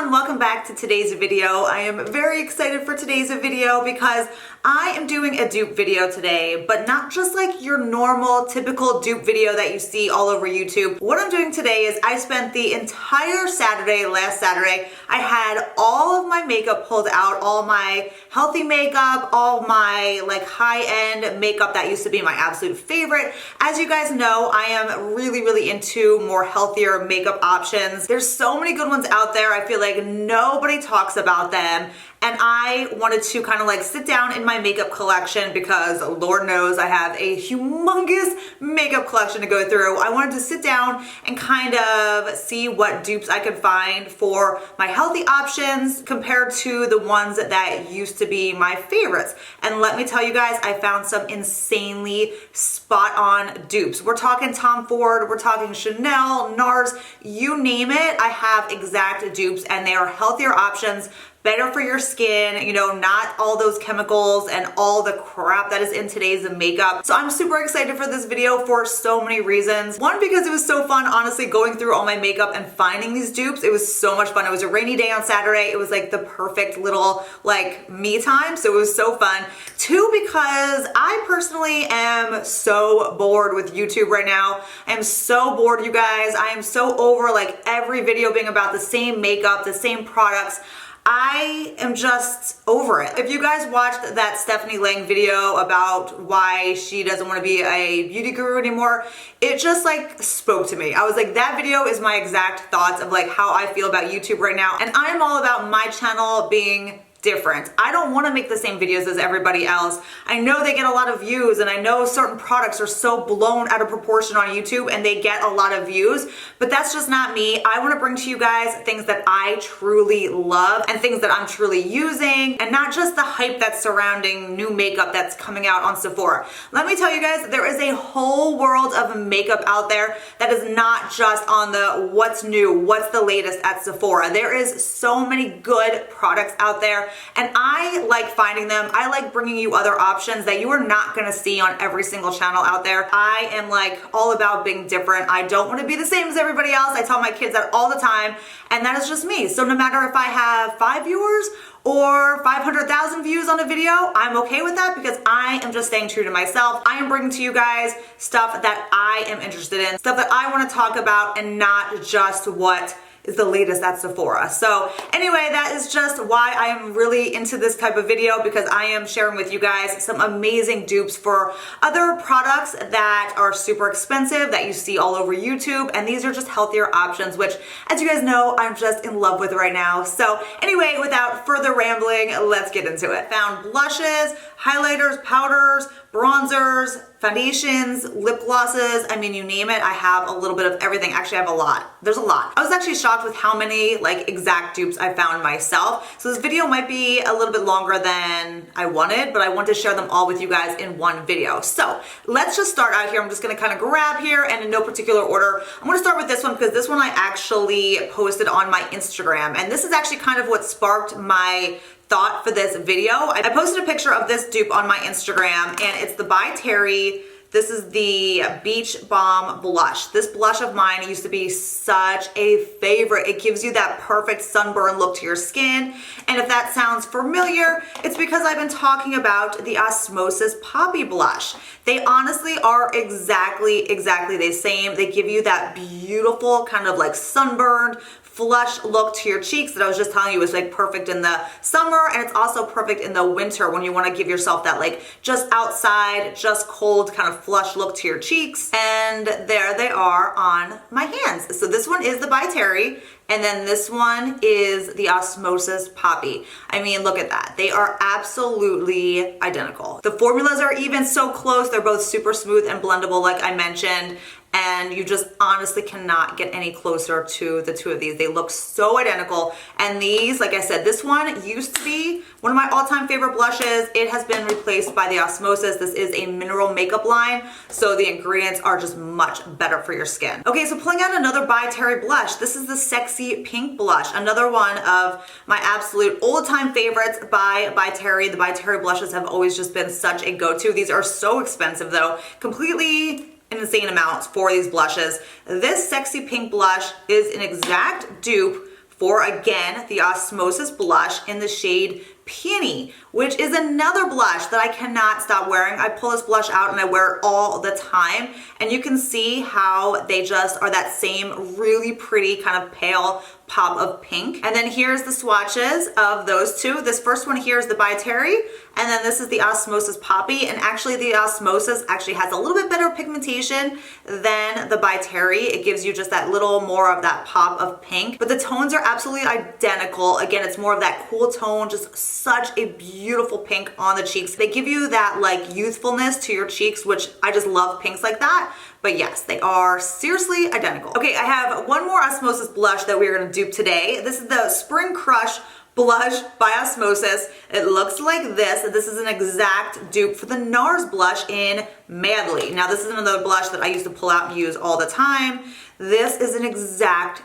everyone, welcome back to today's video. I am very excited for today's video because I am doing a dupe video today, but not just like your normal typical dupe video that you see all over YouTube. What I'm doing today is I spent the entire Saturday, last Saturday, I had all of my makeup pulled out, all my healthy makeup, all my like high-end makeup that used to be my absolute favorite. As you guys know, I am really into more healthier makeup options. There's so many good ones out there. I feel like nobody talks about them. And I wanted to kind of like sit down in my makeup collection because Lord knows I have a humongous makeup collection to go through. I wanted to sit down and kind of see what dupes I could find for my healthy options compared to the ones that used to be my favorites. And let me tell you guys, I found some insanely spot on dupes. We're talking Tom Ford, we're talking Chanel, NARS, you name it. I have exact dupes and they are healthier options, better for your skin, you know, not all those chemicals and all the crap that is in today's makeup. So I'm super excited for this video for so many reasons. One, because it was so fun, honestly, going through all my makeup and finding these dupes. It was so much fun. It was a rainy day on Saturday. It was like the perfect little like me time. So it was so fun. Two, because I personally am so bored with YouTube right now. I am so bored, you guys. I am so over like every video being about the same makeup, the same products. I am just over it. If you guys watched that Stephanie Lang video about why she doesn't want to be a beauty guru anymore, it just like spoke to me. I was like, that video is my exact thoughts of like how I feel about YouTube right now. And I'm all about my channel being different. I don't want to make the same videos as everybody else. I know they get a lot of views and I know certain products are so blown out of proportion on YouTube and they get a lot of views, but that's just not me. I want to bring to you guys things that I truly love and things that I'm truly using and not just the hype that's surrounding new makeup that's coming out on Sephora. Let me tell you guys, there is a whole world of makeup out there that is not just on the what's new, what's the latest at Sephora. There is so many good products out there. And I like finding them. I like bringing you other options that you are not gonna see on every single channel out there. I am like all about being different. I don't wanna be the same as everybody else. I tell my kids that all the time, and that is just me. So no matter if I have 5 viewers or 500,000 views on a video, I'm okay with that because I am just staying true to myself. I am bringing to you guys stuff that I am interested in, stuff that I wanna talk about and not just what is the latest at Sephora. So anyway, that is just why I am really into this type of video, because I am sharing with you guys some amazing dupes for other products that are super expensive that you see all over YouTube. And these are just healthier options, which as you guys know, I'm just in love with right now. So anyway, without further rambling, let's get into it. Found blushes, highlighters, powders, bronzers, foundations, lip glosses, I mean, you name it, I have a little bit of everything. Actually, I have a lot. There's a lot. I was actually shocked with how many like exact dupes I found myself. So this video might be a little bit longer than I wanted, but I want to share them all with you guys in one video. So let's just start out here. I'm just gonna kind of grab here and in no particular order. I'm gonna start with this one because this one I actually posted on my Instagram. And this is actually kind of what sparked my thought for this video. I posted a picture of this dupe on my Instagram and it's the By Terry. This is the Beach Balm blush. This blush of mine used to be such a favorite. It gives you that perfect sunburn look to your skin. And if that sounds familiar, it's because I've been talking about the Osmosis Poppy blush. They honestly are exactly the same. They give you that beautiful kind of like sunburned, flush look to your cheeks that I was just telling you is like perfect in the summer, and it's also perfect in the winter when you want to give yourself that like just outside, just cold kind of flush look to your cheeks. And there they are on my hands. So this one is the By Terry, and then this one is the Osmosis Poppy. I mean, look at that. They are absolutely identical. The formulas are even so close. They're both super smooth and blendable, like I mentioned. And you just honestly cannot get any closer to the two of these. They look so identical. And these, like I said, this one used to be one of my all-time favorite blushes. It has been replaced by the Osmosis. This is a mineral makeup line, so the ingredients are just much better for your skin. Okay, so pulling out another By Terry blush. This is the Sexy Pink blush, another one of my absolute old-time favorites by Terry. The By Terry blushes have always just been such a go-to. These are so expensive though, completely insane amounts for these blushes. This Sexy Pink blush is an exact dupe for, again, the Osmosis blush in the shade Peony, which is another blush that I cannot stop wearing. I pull this blush out and I wear it all the time, and you can see how they just are that same really pretty kind of pale pop of pink. And then here's the swatches of those two. This first one here is the By Terry, and then this is the Osmosis Poppy, and actually the Osmosis actually has a little bit better pigmentation than the By Terry. It gives you just that little more of that pop of pink, but the tones are absolutely identical. Again, it's more of that cool tone, just such a beautiful pink on the cheeks. They give you that like youthfulness to your cheeks, which I just love pinks like that. But yes, they are seriously identical. Okay, I have one more Osmosis blush that we're gonna dupe today. This is the Spring Crush blush by Osmosis. It looks like this. This is an exact dupe for the NARS blush in Madly. Now, this is another blush that I used to pull out and use all the time. This is an exact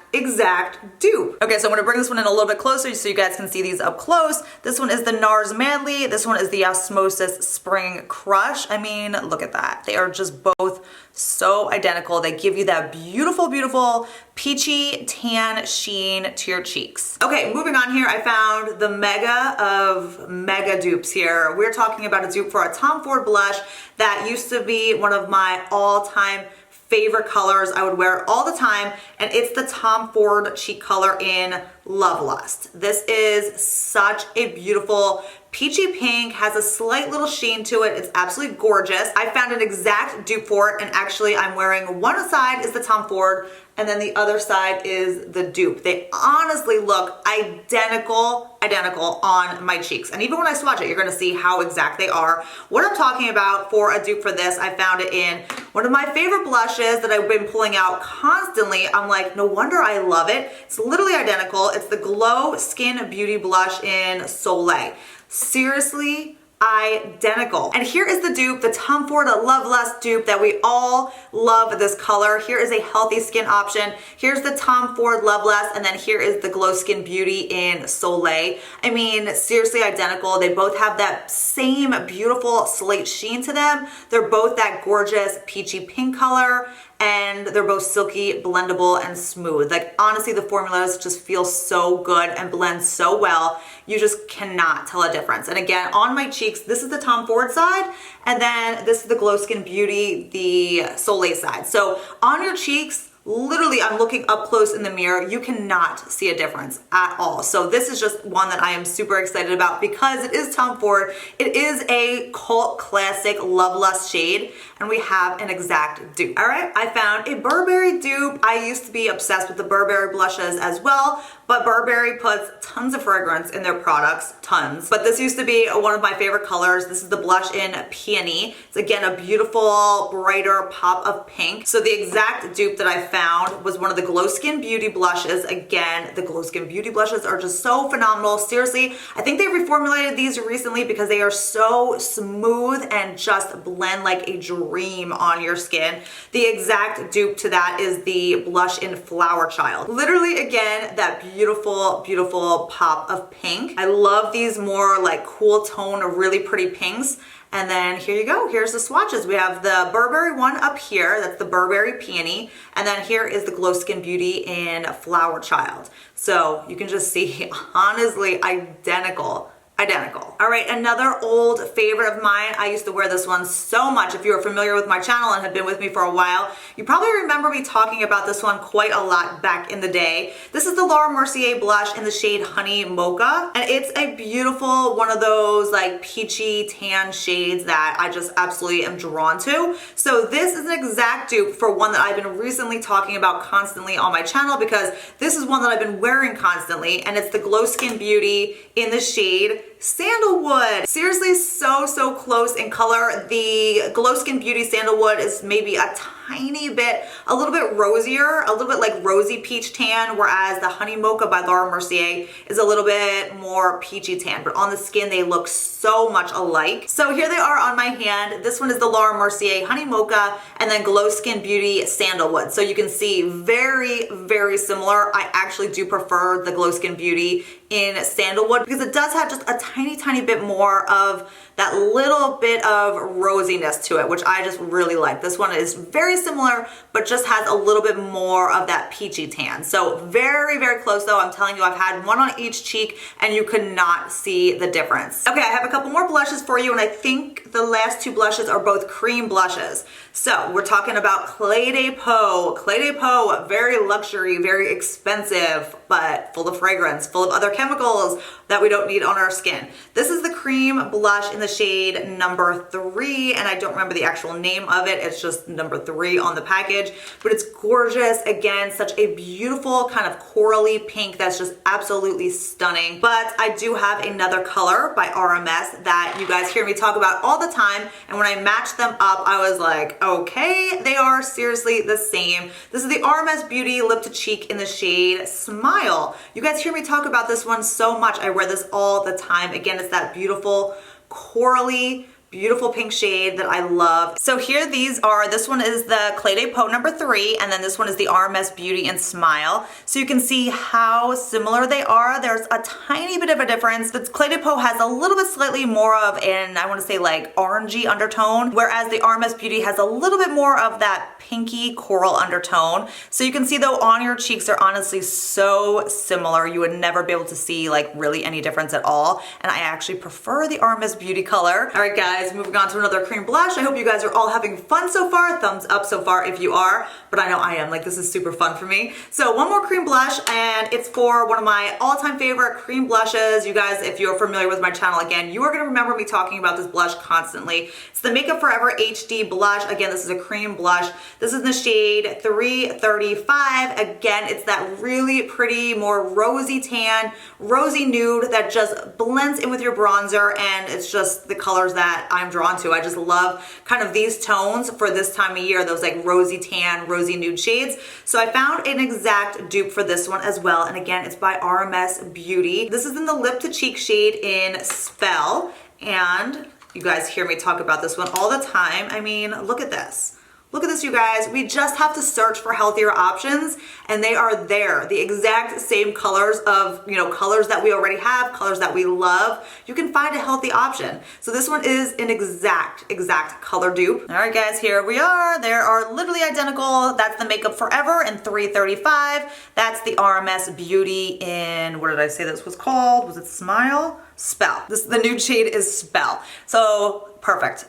dupe. Okay, so I'm gonna bring this one in a little bit closer so you guys can see these up close. This one is the NARS Madly. This one is the Osmosis Spring Crush. I mean, look at that. They are just both so identical. They give you that beautiful, beautiful peachy tan sheen to your cheeks. Okay, moving on here, I found the mega of mega dupes here. We're talking about a dupe for a Tom Ford blush that used to be one of my all-time favorite colors. I would wear it all the time, and it's the Tom Ford cheek color in Love Lust. This is such a beautiful peachy pink, has a slight little sheen to it. It's absolutely gorgeous. I found an exact dupe for it, and actually I'm wearing one side is the Tom Ford and then the other side is the dupe. They honestly look identical on my cheeks. And even when I swatch it, you're gonna see how exact they are. What I'm talking about for a dupe for this, I found it in one of my favorite blushes that I've been pulling out constantly. I'm like, no wonder I love it. It's literally identical. It's the Glow Skin Beauty Blush in Soleil. Seriously, identical. And here is the dupe, the Tom Ford Love Lust dupe that we all love this color. Here is a healthy skin option. Here's the Tom Ford Love Lust, and then here is the Glow Skin Beauty in Soleil. I mean, seriously identical. They both have that same beautiful slate sheen to them. They're both that gorgeous peachy pink color, and they're both silky, blendable, and smooth. Like, honestly, the formulas just feel so good and blend so well. You just cannot tell a difference. And again, on my cheeks, this is the Tom Ford side, and then this is the Glow Skin Beauty, the Soleil side. So on your cheeks, literally, I'm looking up close in the mirror. You cannot see a difference at all. So this is just one that I am super excited about because it is Tom Ford. It is a cult classic Love Lust shade, and we have an exact dupe. All right, I found a Burberry dupe. I used to be obsessed with the Burberry blushes as well, but Burberry puts tons of fragrance in their products, tons. But this used to be one of my favorite colors. This is the blush in Peony. It's again a beautiful, brighter pop of pink. So the exact dupe that I found was one of the Glow Skin Beauty blushes. Again, the Glow Skin Beauty blushes are just so phenomenal. Seriously, I think they reformulated these recently because they are so smooth and just blend like a dream on your skin. The exact dupe to that is the blush in Flower Child. Literally, again, that beautiful, beautiful pop of pink. I love these more like cool tone, really pretty pinks. And then here you go, here's the swatches. We have the Burberry one up here, that's the Burberry Peony, and then here is the Glow Skin Beauty in Flower Child. So you can just see, honestly, identical. All right, another old favorite of mine. I used to wear this one so much. If you are familiar with my channel and have been with me for a while, you probably remember me talking about this one quite a lot back in the day. This is the Laura Mercier blush in the shade Honey Mocha, and it's a beautiful one of those like peachy tan shades that I just absolutely am drawn to. So this is an exact dupe for one that I've been recently talking about constantly on my channel because this is one that I've been wearing constantly, and it's the Glow Skin Beauty in the shade Sandalwood. Seriously, so close in color. The Glow Skin Beauty Sandalwood is maybe a tiny bit, a little bit rosier, a little bit like rosy peach tan, whereas the Honey Mocha by Laura Mercier is a little bit more peachy tan, but on the skin they look so much alike. So here they are on my hand. This one is the Laura Mercier Honey Mocha, and then Glow Skin Beauty Sandalwood. So you can see very similar. I actually do prefer the Glow Skin Beauty in Sandalwood because it does have just a tiny bit more of that little bit of rosiness to it, which I just really like. This one is very similar, but just has a little bit more of that peachy tan. So very close though. I'm telling you, I've had one on each cheek and you could not see the difference. Okay, I have a couple more blushes for you, and I think the last two blushes are both cream blushes. So we're talking about Clé de Peau. Clé de Peau, very luxury, very expensive, but full of fragrance, full of other chemicals that we don't need on our skin. This is the cream blush in the shade number 3, and I don't remember the actual name of it. It's just number 3 on the package, but it's gorgeous. Again, such a beautiful kind of corally pink that's just absolutely stunning. But I do have another color by RMS that you guys hear me talk about all the time, and when I matched them up, I was like, okay, they are seriously the same. This is the RMS Beauty Lip to Cheek in the shade Smile. You guys hear me talk about this one so much. I wear this all the time. Again, it's that beautiful corally, beautiful pink shade that I love. So here these are, this one is the Clé de Peau number 3, and then this one is the RMS Beauty and Smile. So you can see how similar they are. There's a tiny bit of a difference. The Clé de Peau has a little bit slightly more of an, I want to say like orangey undertone, whereas the RMS Beauty has a little bit more of that pinky coral undertone. So you can see though on your cheeks they're honestly so similar. You would never be able to see like really any difference at all. And I actually prefer the RMS Beauty color. All right guys, moving on to another cream blush. I hope you guys are all having fun so far. Thumbs up so far if you are, but I know I am. Like, this is super fun for me. So one more cream blush, and it's for one of my all-time favorite cream blushes. You guys, if you're familiar with my channel, again, you are gonna remember me talking about this blush constantly. It's the Makeup Forever HD blush. Again, this is a cream blush. This is in the shade 335. Again, it's that really pretty, more rosy tan, rosy nude that just blends in with your bronzer, and it's just the colors that I'm drawn to. I just love kind of these tones for this time of year, those like rosy tan, rosy nude shades. So I found an exact dupe for this one as well, and again, it's by RMS Beauty. This is in the Lip to Cheek shade in Spell, and you guys hear me talk about this one all the time. I mean, look at this. Look at this, you guys. We just have to search for healthier options, and they are there. The exact same colors of, colors that we already have, colors that we love. You can find a healthy option. So this one is an exact color dupe. All right, guys, here we are. They are literally identical. That's the Makeup Forever in 335. That's the RMS Beauty in, what did I say this was called? Was it Smile? Spell. The nude shade is Spell. So perfect,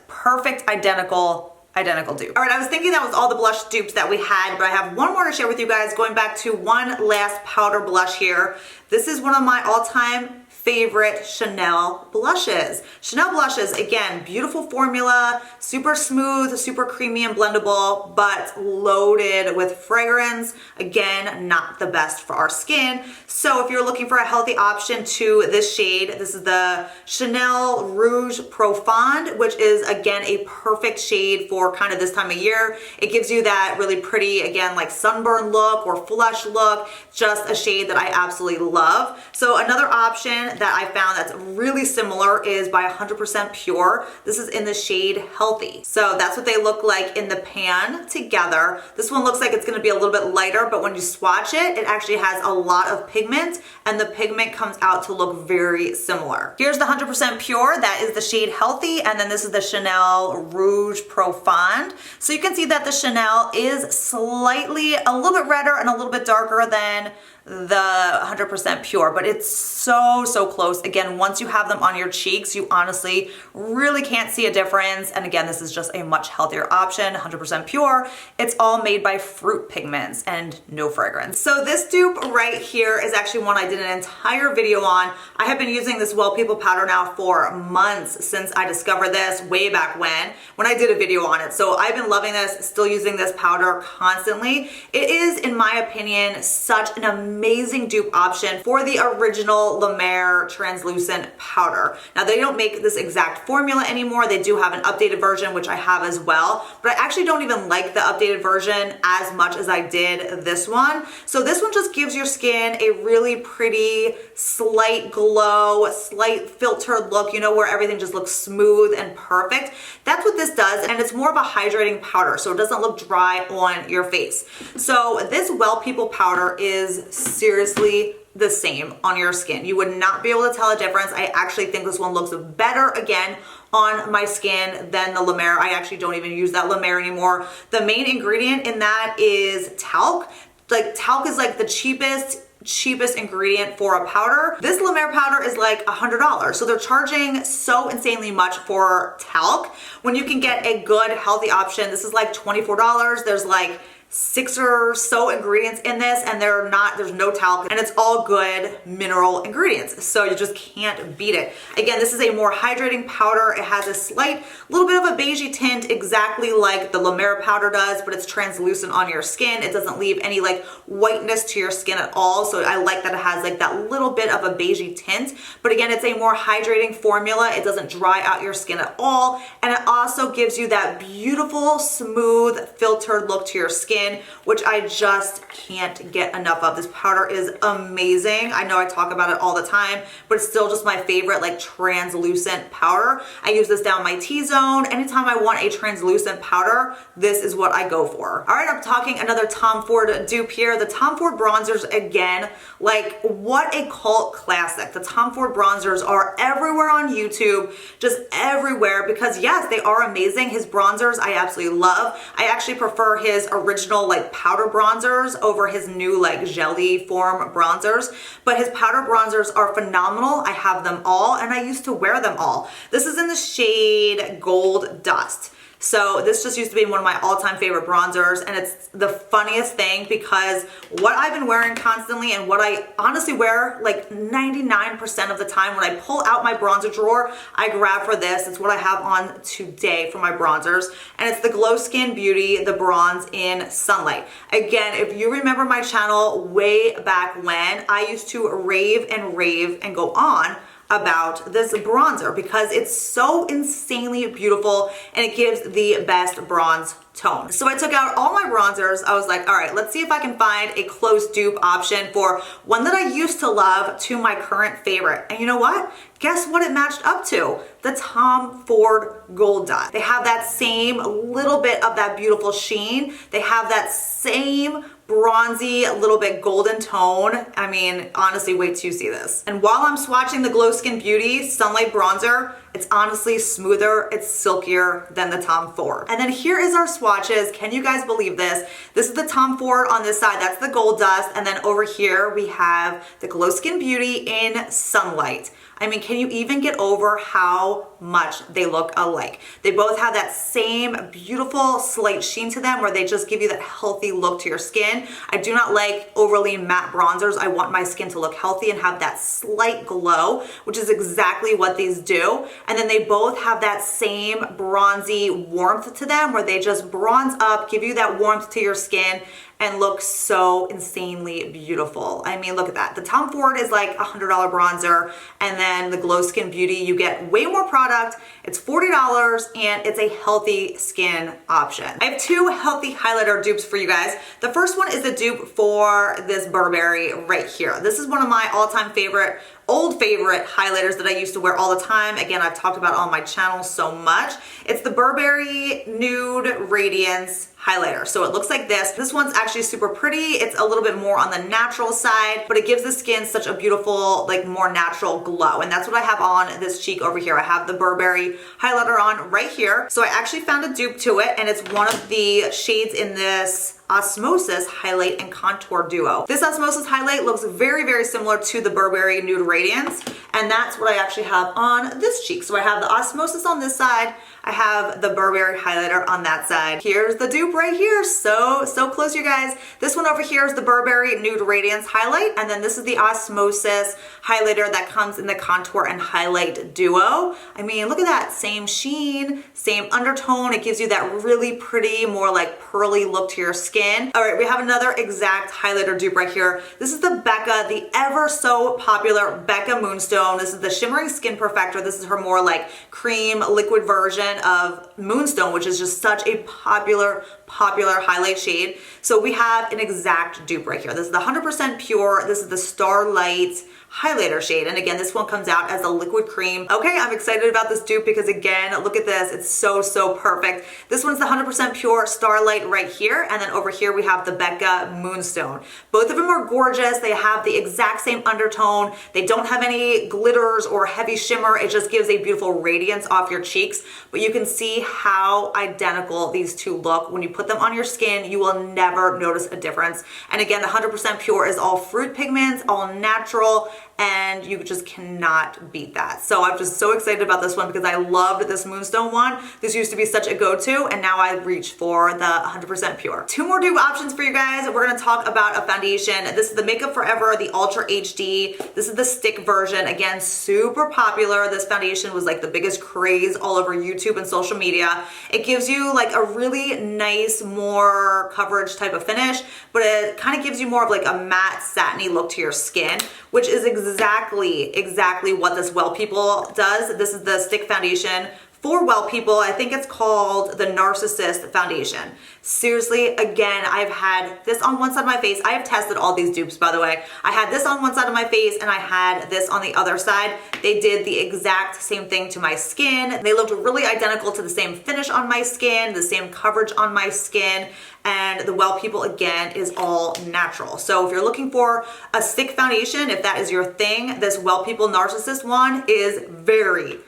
identical dupe. All right, I was thinking that was all the blush dupes that we had, but I have one more to share with you guys, going back to one last powder blush here. This is one of my all-time favorite Chanel blushes. Chanel blushes, again, beautiful formula, super smooth, super creamy and blendable, but loaded with fragrance. Again, not the best for our skin. So if you're looking for a healthy option to this shade, this is the Chanel Rouge Profonde, which is, again, a perfect shade for kind of this time of year. It gives you that really pretty, again, like sunburn look or flush look, just a shade that I absolutely love. So another option that I found that's really similar is by 100% Pure. This is in the shade Healthy. So that's what they look like in the pan together. This one looks like it's gonna be a little bit lighter, but when you swatch it, it actually has a lot of pigment, and the pigment comes out to look very similar. Here's the 100% Pure, that is the shade Healthy, and then this is the Chanel Rouge Profonde. So you can see that the Chanel is slightly a little bit redder and a little bit darker than the 100% Pure, but it's so close. Again, once you have them on your cheeks, you honestly really can't see a difference. And again, this is just a much healthier option, 100% Pure. It's all made by fruit pigments and no fragrance. So this dupe right here is actually one I did an entire video on. I have been using this Well People powder now for months, since I discovered this way back when I did a video on it. So I've been loving this, still using this powder constantly. It is, in my opinion, such an amazing dupe option for the original La Mer translucent powder. Now, they don't make this exact formula anymore. They do have an updated version, which I have as well, but I actually don't even like the updated version as much as I did this one. So this one just gives your skin a really pretty, slight glow, slight filtered look, where everything just looks smooth and perfect. That's what this does, and it's more of a hydrating powder, so it doesn't look dry on your face. So this Well People powder is seriously the same on your skin. You would not be able to tell a difference. I actually think this one looks better again on my skin than the La Mer. I actually don't even use that La Mer anymore. The main ingredient in that is talc. Like talc is like the cheapest ingredient for a powder. This La Mer powder is like $100. So they're charging so insanely much for talc when you can get a good healthy option. This is like $24. There's like 6 or so ingredients in this, and there's no talc, and it's all good mineral ingredients. So you just can't beat it. Again, this is a more hydrating powder. It has a slight little bit of a beigey tint, exactly like the La Mer powder does, but it's translucent on your skin. It doesn't leave any like whiteness to your skin at all. So I like that it has like that little bit of a beigey tint, but again, it's a more hydrating formula. It doesn't dry out your skin at all. And it also gives you that beautiful, smooth, filtered look to your skin, which I just can't get enough of. This powder is amazing. I know I talk about it all the time, but it's still just my favorite like translucent powder. I use this down my T-zone. Anytime I want a translucent powder, this is what I go for. All right, I'm talking another Tom Ford dupe here. The Tom Ford bronzers, again, like what a cult classic. The Tom Ford bronzers are everywhere on YouTube, just everywhere, because yes, they are amazing. His bronzers I absolutely love. I actually prefer his original like powder bronzers over his new like jelly form bronzers, but his powder bronzers are phenomenal. I have them all and I used to wear them all. This is in the shade Gold Dust. So this just used to be one of my all-time favorite bronzers, and it's the funniest thing because what I've been wearing constantly and what I honestly wear like 99% of the time when I pull out my bronzer drawer, I grab for this. It's what I have on today for my bronzers, and it's the Glow Skin Beauty, the Bronze in Sunlight. Again, if you remember my channel way back when, I used to rave and go on about this bronzer because it's so insanely beautiful and it gives the best bronze tone. So I took out all my bronzers. I was like, all right, let's see if I can find a close dupe option for one that I used to love to my current favorite. And you know what? Guess what it matched up to? The Tom Ford Gold Dust. They have that same little bit of that beautiful sheen. They have that same bronzy, a little bit golden tone. I mean, honestly, wait till you see this. And while I'm swatching the Glow Skin Beauty Sunlight Bronzer, it's honestly smoother, it's silkier than the Tom Ford. And then here is our swatches. Can you guys believe this? This is the Tom Ford on this side, that's the Gold Dust, and then over here we have the Glow Skin Beauty in Sunlight. I mean, can you even get over how much they look alike? They both have that same beautiful slight sheen to them where they just give you that healthy look to your skin. I do not like overly matte bronzers. I want my skin to look healthy and have that slight glow, which is exactly what these do. And then they both have that same bronzy warmth to them where they just bronze up, give you that warmth to your skin, and look so insanely beautiful. I mean, look at that. The Tom Ford is like a $100 bronzer, and then the Glow Skin Beauty, you get way more product. It's $40 and it's a healthy skin option. I have two healthy highlighter dupes for you guys. The first one is the dupe for this Burberry right here. This is one of my all-time favorite, old favorite highlighters that I used to wear all the time. Again, I've talked about it on my channel so much. It's the Burberry Nude Radiance highlighter. So it looks like this. This one's actually super pretty. It's a little bit more on the natural side, but it gives the skin such a beautiful, like more natural glow. And that's what I have on this cheek over here. I have the Burberry highlighter on right here. So I actually found a dupe to it, and it's one of the shades in this Osmosis Highlight and Contour Duo. This Osmosis Highlight looks very, very similar to the Burberry Nude Radiance, and that's what I actually have on this cheek. So I have the Osmosis on this side, I have the Burberry highlighter on that side. Here's the dupe right here, so close, you guys. This one over here is the Burberry Nude Radiance highlight, and then this is the Osmosis highlighter that comes in the Contour and Highlight Duo. I mean, look at that, same sheen, same undertone. It gives you that really pretty, more like pearly look to your skin. All right, we have another exact highlighter dupe right here. This is the Becca, the ever so popular Becca Moonstone. This is the Shimmering Skin Perfector. This is her more like cream liquid version of Moonstone, which is just such a popular highlight shade. So we have an exact dupe right here. This is the 100% pure. This is the Starlight highlighter shade. And again, this one comes out as a liquid cream. Okay, I'm excited about this dupe because again, look at this. It's so, so perfect. This one's the 100% pure Starlight right here. And then over here we have the Becca Moonstone. Both of them are gorgeous. They have the exact same undertone. They don't have any glitters or heavy shimmer. It just gives a beautiful radiance off your cheeks. But you can see how identical these two look. When you put them on your skin, you will never notice a difference. And again, the 100% pure is all fruit pigments, all natural, and you just cannot beat that. So I'm just so excited about this one because I loved this Moonstone one. This used to be such a go-to, and now I reach for the 100% pure. Two more dupe options for you guys. We're gonna talk about a foundation. This is the Makeup Forever, the Ultra HD. This is the stick version. Again, super popular. This foundation was like the biggest craze all over YouTube and social media. It gives you like a really nice, more coverage type of finish, but it kind of gives you more of like a matte, satiny look to your skin, which is exactly what this Well People does. This is the stick foundation for Well People. I think it's called the Narcissist Foundation. Seriously, again, I've had this on one side of my face. I have tested all these dupes, by the way. I had this on one side of my face and I had this on the other side. They did the exact same thing to my skin. They looked really identical to the same finish on my skin, the same coverage on my skin, and the Well People, again, is all natural. So if you're looking for a stick foundation, if that is your thing, this Well People Narcissist one is very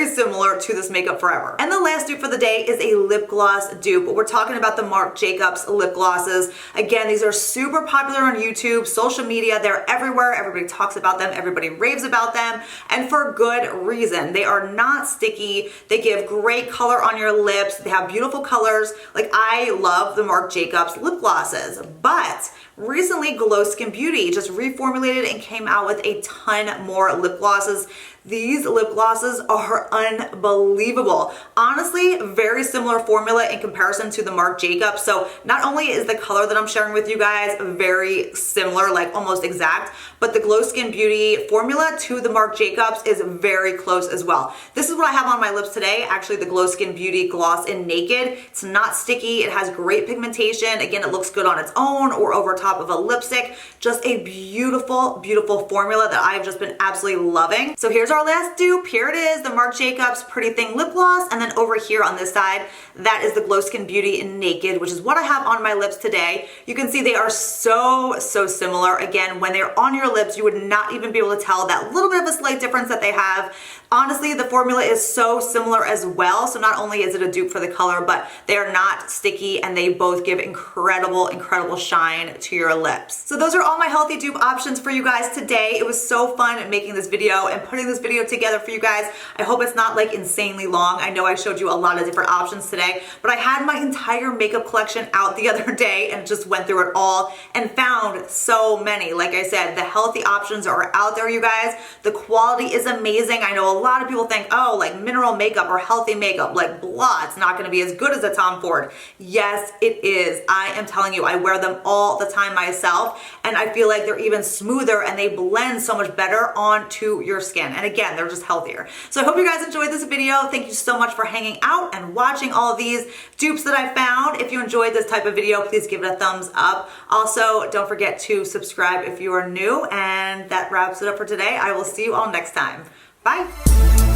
similar to this Makeup Forever. And the last dupe for the day is a lip gloss dupe. We're talking about the Marc Jacobs lip glosses. Again, these are super popular on YouTube, social media. They're everywhere. Everybody talks about them. Everybody raves about them. And for good reason. They are not sticky. They give great color on your lips. They have beautiful colors. Like, I love the Marc Jacobs lip glosses, but recently Glow Skin Beauty just reformulated and came out with a ton more lip glosses. These lip glosses are unbelievable. Honestly, very similar formula in comparison to the Marc Jacobs. So not only is the color that I'm sharing with you guys very similar, like almost exact, but the Glow Skin Beauty formula to the Marc Jacobs is very close as well. This is what I have on my lips today. Actually, the Glow Skin Beauty Gloss in Naked. It's not sticky. It has great pigmentation. Again, it looks good on its own or over top of a lipstick. Just a beautiful, beautiful formula that I've just been absolutely loving. So here's our last dupe. Here it is, the Marc Jacobs Pretty Thing Lip Gloss. And then over here on this side, that is the Glow Skin Beauty in Naked, which is what I have on my lips today. You can see they are so similar. Again, when they're on your lips, you would not even be able to tell that little bit of a slight difference that they have. Honestly, the formula is so similar as well. So not only is it a dupe for the color, but they are not sticky and they both give incredible shine to your lips. So those are all my healthy dupe options for you guys today. It was so fun making this video and putting this video together for you guys. I hope it's not like insanely long. I know I showed you a lot of different options today, but I had my entire makeup collection out the other day and just went through it all and found so many. Like I said, the healthy options are out there, you guys. The quality is amazing. I know a lot of people think, oh, like mineral makeup or healthy makeup, like blah, it's not gonna be as good as a Tom Ford. Yes, it is. I am telling you, I wear them all the time myself, and I feel like they're even smoother and they blend so much better onto your skin. And again, they're just healthier. So I hope you guys enjoyed this video. Thank you so much for hanging out and watching all of these dupes that I found. If you enjoyed this type of video, please give it a thumbs up. Also, don't forget to subscribe if you are new, and that wraps it up for today. I will see you all next time. Bye.